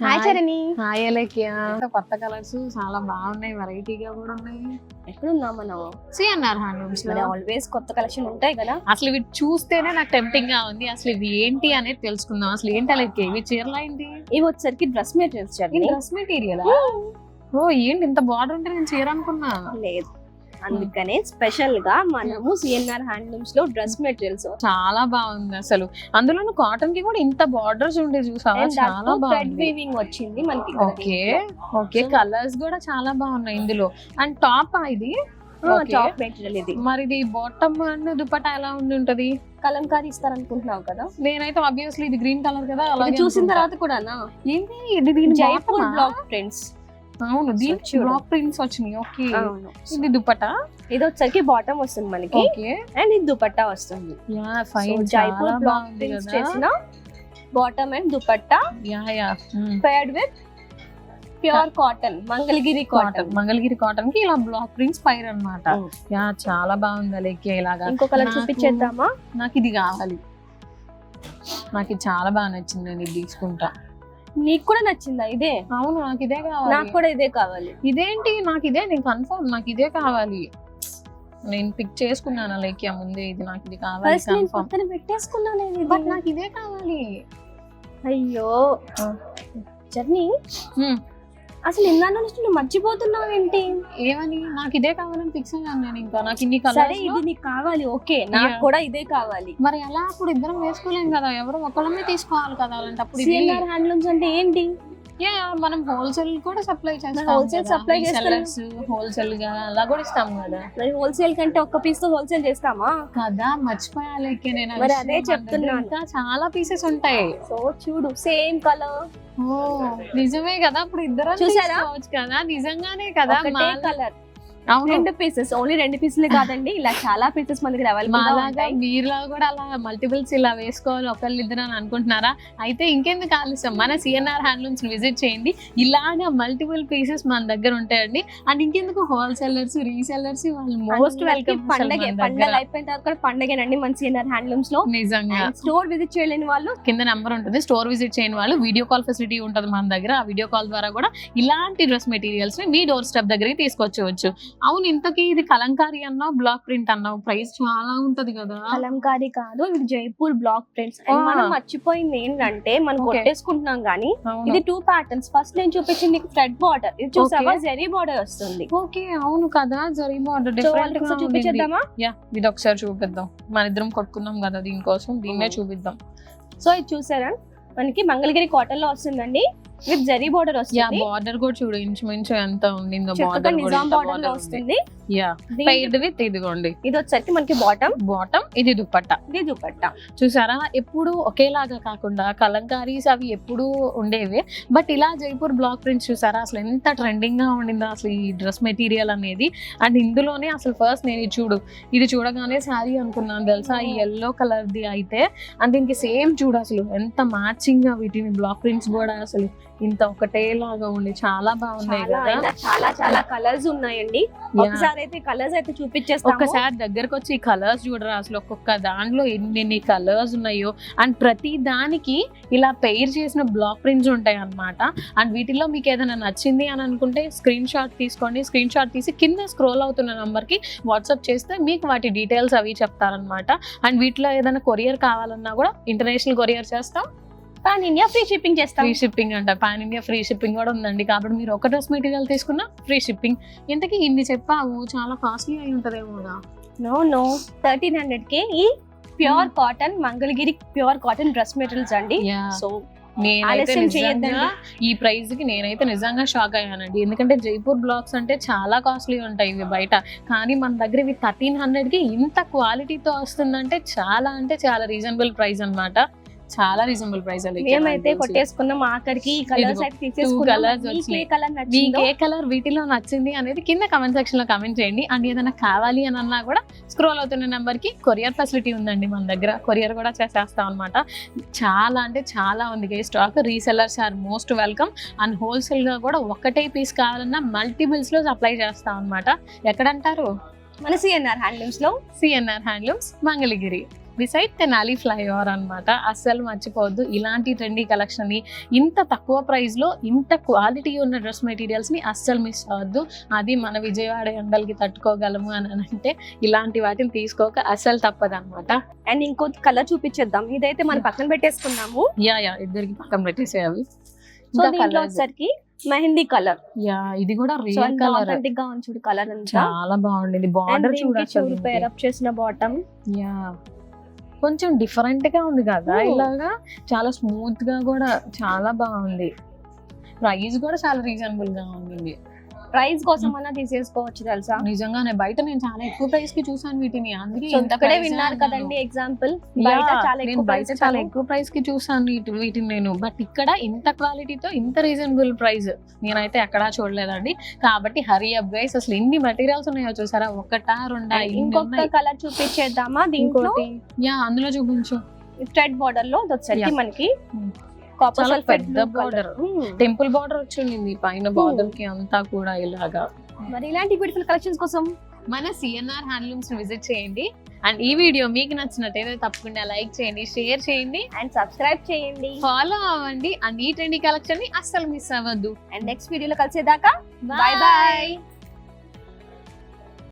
Hi Charani. Hi Alekhya. కొత్త colours చాలా బాగున్నాయి, వెరైటీగా కూడా ఉన్నాయి. ఎక్కడున్నాం మనం? సిఎన్ఆర్ హ్యాండ్లూమ్స్ లో. ఆల్వేస్ కొత్త కలెక్షన్ ఉంటాయి కదా. అసలు ఇవి చూస్తేనే నాకు టెంప్టింగ్ గా ఉంది. అసలు ఇవి ఏంటి అనేది తెలుసుకుందాం. అసలు ఏంటి అలేఖ్య, ఇవి చీరలా ఏంటి? ఇవి వచ్చేసరికి dress materials Charani. Dress material? ఓ ఏంటి ఇంత బార్డర్ ఉంటే నేను చీర అనుకున్నా. లేదు, అందుకనే స్పెషల్ గా మనము సిఎన్ఆర్ హ్యాండ్లూమ్స్ లో డ్రెస్ మెటీరియల్స్ చాలా బాగుంది అసలు. అందులోను కాటన్ కి కూడా ఇంత బార్డర్స్ ఉండే చూసావా, చాలా థ్రెడ్ బాగుంది. వీవింగ్ వచ్చింది మనకి. ఓకే ఓకే, కలర్స్ కూడా చాలా బాగున్నాయి ఇందులో. అండ్ టాప్ ఇది టాప్ మెటీరియల్ ఇది. మరి ఇది బాటమ్ అండ్ దుపట్టా ఎలా ఉంటది? కలంకారీ ఇస్తారనుకుంటున్నావు కదా. నేనైతే ఆబ్వియస్లీ ఇది గ్రీన్ కలర్ కదా, అది అలాగే చూసిన తర్వాత కూడానా ఏంటి ఇది దీని జైపూర్ bottom ఆ? Block prints. అవును, దీని చూడు. బ్లాక్ ప్రింట్స్ వచ్చినాయి. ఓకే, అవును. ఇది దుపట్టా. ఇది వచ్చరికి బాటమ్ వస్తుంది మనకి, ఓకే అండ్ ఇది దుపట్టా వస్తుంది. యా ఫైన్, జైపూర్ చాలా బ్లాక్ బాగుంది ప్రింట్స్ కదా. చేసిన bottom and dupatta yeah yeah paired with pure cotton, Mangalagiri cotton. Mangalagiri cotton కి ఇలా బ్లాక్ ప్రింట్స్ పైర్ అన్నమాట. యా చాలా బాగుంది అలేఖ్య. ఇలాగా ఇంకో కలర్ నాకు- చూపించేద్దామా? నాకు ఇది కావాలి. నాకు ఇది చాలా బాగా నచ్చింది, నేను ఇది తీసుకుంటా. నీకు కూడా నచ్చిందా ఇదే? అవును, నాకు ఇదే నాకు కావాలి. కూడా ఇదే కావాలి. ఇదేంటి, నాకు ఇదే, నేను కన్ఫర్మ్ నాకు ఇదే కావాలి. నేను పిక్ చేసుకున్నాను అలేఖ్య ముందే, ఇది నాకు ఇది కావాలి ఫస్ట్ నేను కన్ఫర్మ్. పక్కన పెట్టేసుకున్నాను నేను ఇది. బట్ నాకు ఇదే కావాలి. అయ్యో జర్నీ, హ్మ్. అసలు ఇందా నుంచి నువ్వు మర్చిపోతున్నావు ఏంటి? ఏమని? నాకు ఇదే కావాలని ఫిక్స్ అయ్యాను నేను. ఇంకా నాకు ఇన్ని సరే కలర్స్. ఇది నీకు కావాలి, ఓకే, నాకు Yeah. కూడా ఇదే కావాలి. మరి ఎలా అప్పుడు ఇద్దరం వేసుకోలేం కదా, ఎవరు ఒకళ్ళమే తీసుకోవాలి కదా. అలాంటప్పుడు ఇది సిఎన్ఆర్ హ్యాండ్లూమ్స్ అంటే ఏంటి? మనం హోల్సేల్ కూడా సప్లై చేస్తాం. wholesale supply చేస్తున్నాం. హోల్సేల్ గా అలా కూడా ఇస్తాం కదా. మరి హోల్సేల్ కంటే ఒక్క పీస్ తో హోల్సేల్ చేస్తామా? కదా మర్చిపోయాలి నేను ఆ మరి విషయం. అదే మన దగ్గర చెప్తున్నాను. ఇంకా చాలా పీసెస్ ఉంటాయి. సో చూడు, సేమ్ కలర్, ఓ నిజమే కదా, అప్పుడు ఇద్దరం చూసారా? తీసుకోవచ్చు కదా. నిజంగానే కదా. ఒకటే కలర్, అవును, రెండు పీసెస్, ఓన్లీ రెండు పీసులే కాదండి, ఇలా చాలా పీసెస్ మన దగ్గర అవైలబుల్ గా మాలాగా ఉంటాయి. మీరులా కూడా అలా మల్టిపుల్స్ ఇలా వేసుకోవాలి ఒకళ్ళు ఇద్దరు అని అనుకుంటున్నారా? అయితే ఇంకెందుకు ఆలస్యం, మన సిఎన్ఆర్ హ్యాండ్లూమ్స్ విజిట్ చేయండి. ఇలాగా మల్టిపుల్ పీసెస్ మన దగ్గర ఉంటాయండి. అండ్ ఇంకెందుకు హోల్సేలర్స్, రీసెల్లర్స్ వాళ్ళు మోస్ట్ వెల్కమ్. పండగ అయిపోయిన తర్వాత కూడా పండగేనండి మన సిఎన్ఆర్ హ్యాండ్లూమ్స్ లో. నిజంగా స్టోర్ విజిట్ చేయలేని వాళ్ళు కింద నెంబర్ ఉంటుంది, స్టోర్ విజిట్ చేయని వాళ్ళు వీడియో కాల్ ఫెసిలిటీ ఉంటుంది మన దగ్గర. ఆ వీడియో కాల్ ద్వారా కూడా ఇలాంటి డ్రెస్ మెటీరియల్స్ ని మీ డోర్ స్టెప్ దగ్గరికి తీసుకొచ్చేవచ్చు. అవును, ఇంతకీ ఇది కలంకారీ అన్నావు, బ్లాక్ ప్రింట్ అన్నావు, ప్రైస్ చాలా ఉంటది కదా. కలంకారీ కాదు, ఇది జైపూర్ బ్లాక్ ప్రింట్స్. మనం మర్చిపోయింది ఏంటంటే మనం Okay. కొట్టేసుకుంటున్నాం కానీ అవును. ఇది 2 ప్యాటర్న్స్. ఫస్ట్ నేను చూపించింది నీకు థ్రెడ్ బార్డర్, ఇది చూసావా జరీ బార్డర్ వస్తుంది. ఓకే అవును కదా, జరీ బార్డర్ సో డిఫరెంట్ వాళ్ళకి గా ఉంది. చూపించేద్దామా? యా, ఇది ఒకసారి చూపిద్దాం. మన ఇద్దరం కొట్టుకున్నాం కదా దీనికోసం, దీన్నే చూపిద్దాం. సో ఇది చూసారా, మనకి మంగళగిరి కాటన్ లో వస్తుందండి, విత్ జరీ బార్డర్ యా, వస్తుంది. బార్డర్ కూడా చూడు ఇంచుమించు ఎంత ఉండిందో. చక్కగా బార్డర్ కూడా నిజాం ఎంత బార్డర్ లో border ఉంది. వస్తుంది. యా, పెయిడ్ విత్ ఇదిగోండి ఇది వచ్చరికి మనకి బాటమ్, బాటమ్, ఇది దుపట్టా. ఇది దుపట్టా. చూసారా, ఎప్పుడు ఒకేలాగా కాకుండా కలంకారీస్ అవి ఎప్పుడు ఉండేవే, బట్ ఇలా జైపూర్ బ్లాక్ ప్రింట్స్ చూసారా అసలు ఎంత ట్రెండింగ్ గా ఉండిందో అసలు ఈ డ్రెస్ మెటీరియల్ అనేది. అండ్ ఇందులోనే అసలు ఫస్ట్ నేను ఇది చూడగానే శారీ అనుకున్నాను తెలుసా, ఈ ఎల్లో కలర్ ది అయితే. అండ్ దీనికి సేమ్ చూడు అసలు ఎంత మ్యాచింగ్ గా వీటిని బ్లాక్ ప్రింట్స్ కూడా అసలు ఇంత ఒకటేలాగా ఉండి చాలా బాగున్నాయి చాలా కదా. ఇలా చాలా కలర్స్ ఉన్నాయండి. ఒకసారి అయితే కలర్స్ అయితే చూపించేస్తాము. ఒక్కసారి దగ్గరకు వచ్చి ఈ కలర్స్ చూడరా, అసలు ఒక్కొక్క దాంట్లో ఎన్ని కలర్స్ ఉన్నాయో. అండ్ ప్రతి దానికి ఇలా పెయిర్ చేసిన బ్లాక్ ప్రింట్స్ ఉంటాయి అన్నమాట. అండ్ వీటిల్లో మీకు ఏదైనా నచ్చింది అని అనుకుంటే స్క్రీన్ షాట్ తీసుకోండి. స్క్రీన్ షాట్ తీసి కింద స్క్రోల్ అవుతున్న నంబర్కి వాట్సాప్ చేస్తే మీకు వాటి డీటెయిల్స్ అవి చెప్తారనమాట. అండ్ వీటిలో ఏదైనా కొరియర్ కావాలన్నా కూడా ఇంటర్నేషనల్ కొరియర్ చేస్తాం. పాన్ ఇండియా ఫ్రీ షిప్పింగ్ చేస్తాం. ఫ్రీ షిప్పింగ్ అంట, పాన్ ఇండియా ఫ్రీ షిప్పింగ్ కూడా ఉందండి. కాబట్టి మీరు ఒక డ్రెస్ మెటీరియల్ తీసుకున్నా ఫ్రీ షిప్పింగ్. ఇంతకీ ఇన్ని చెప్పావు, చాలా కాస్ట్లీ అయి ఉంటదేమో. నో 1300 ఈ pure cotton Mangalagiri pure cotton dress materials అండి. సో నేనైతే ఆలస్యం నిజంగా చేయొద్దండి. ఈ ప్రైస్ కి నేనైతే నిజంగా షాక్ అయ్యానండి. ఎందుకంటే జైపూర్ బ్లాక్స్ అంటే చాలా కాస్ట్లీ ఉంటాయి ఇవి బయట, కానీ మన దగ్గర ఇవి 1300 కి ఇంత క్వాలిటీతో వస్తుందంటే చాలా అంటే చాలా రీజనబుల్ ప్రైస్ అన్నమాట. చాలా రీజనబుల్ ప్రైస్. మేమైతే కొట్టేసుకున్నాం ఆఖరికి. ఈ కలర్స్ అయితే తీసేసుకున్నాం. colours మీకు ఏ వచ్చినాయి. కలర్ మీకు నచ్చిందో ఏ కలర్ వీటిలో నచ్చింది అనేది కింద కమెంట్ సెక్షన్ లో కమెంట్ చేయండి. అండ్ ఏదైనా కావాలి అని అన్నా కూడా స్క్రోల్ అవుతున్న నెంబర్ కి కొరియర్ ఫెసిలిటీ ఉందండి మన దగ్గర. కొరియర్ కూడా చేసేస్తాం అనమాట. చాలా అంటే చాలా ఉంది stock. Resellers are most welcome. And wholesale గా కూడా ఒకటే పీస్ కావాలన్నా మల్టిపుల్స్ లో సప్లై చేస్తాం అనమాట. ఎక్కడంటారు? మన సిఎన్ఆర్ హ్యాండ్లూమ్స్ లో. CNR handlooms Mangalagiri. Beside Tenali flyover అన్నమాట. అస్సలు మర్చిపోవద్దు ఇలాంటి ట్రెండీ కలెక్షన్ ని, ఇంత తక్కువ ప్రైస్ లో ఇంత క్వాలిటీ ఉన్న డ్రెస్ మెటీరియల్స్ ని అస్సలు మిస్ అవ్వద్దు. అది మన విజయవాడ ఎండలకి తట్టుకోగలము అని అంటే ఇలాంటి వాటిని తీసుకోక అస్సలు తప్పదన్నమాట. అండ్ ఇంకో కలర్ చూపించేద్దాం. ఇదైతే మనం పక్కన పెట్టేసుకున్నాము. యా ఇద్దరికి పక్కన పెట్టేసేయాలి. సో దీంట్లో వచ్చేసరికి మెహందీ కలర్. యా ఇది కూడా రియల్ కలర్, అథెంటిక్ గా ఉంది చూడు కలర్ అంతా. చాలా బాగుంది. బార్డర్ చూడు పేర్ అప్ చేసిన బాటమ్. యా కొంచెం డిఫరెంట్ గా ఉంది కదా, ఇలాగా చాలా స్మూత్ గా కూడా చాలా బాగుంది. ప్రైస్ కూడా చాలా రీజనబుల్ గా ఉంది. ప్రైస్ కోసం అన్నా తీసేసుకోవచ్చు తెలుసా. నిజంగానే బయట నేను చాలా ఎక్కువ ప్రైస్ కి చూసాను వీటిని, అందుకే ఇక్కడే విన్నారు కదండి ఎగ్జాంపుల్. బయట చాలా ఎక్కువ ప్రైస్ కి చూసాను వీటిని నేను, బట్ ఇక్కడ ఇంత క్వాలిటీతో ఇంత రీజనబుల్ ప్రైస్ నేనైతే ఎక్కడా చూడలేదండి. కాబట్టి హరీ అప్ గైస్. అసలు ఎన్ని మెటీరియల్స్ ఉన్నాయో చూసారా, ఒకటా రెండా? ఇంకొక కలర్ చూపించేద్దామా దీంట్లో? యా అందులో చూపించు. స్ట్రైట్ బార్డర్ లో వచ్చేసరికి మనకి పెద్ద బార్డర్, టెంపుల్ బార్డర్ వచ్చింది పైన బార్డర్ కి అంతా కూడా ఇలాగా. మరి ఇలాంటి బ్యూటిఫుల్ కలెక్షన్స్ కోసం మన సిఎన్ఆర్ హ్యాండ్లూమ్స్ విజిట్ చేయండి. అండ్ ఈ వీడియో మీకు నచ్చినట్టయితే తప్పకుండా లైక్ చేయండి, షేర్ చేయండి అండ్ సబ్స్క్రైబ్ చేయండి, ఫాలో అవ్వండి. అండ్ ఈ ట్రెండీ కలెక్షన్ ని అస్సలు మిస్ అవ్వద్దు. అండ్ నెక్స్ట్ వీడియోలో కలిసేదాకా బాయ్ బాయ్.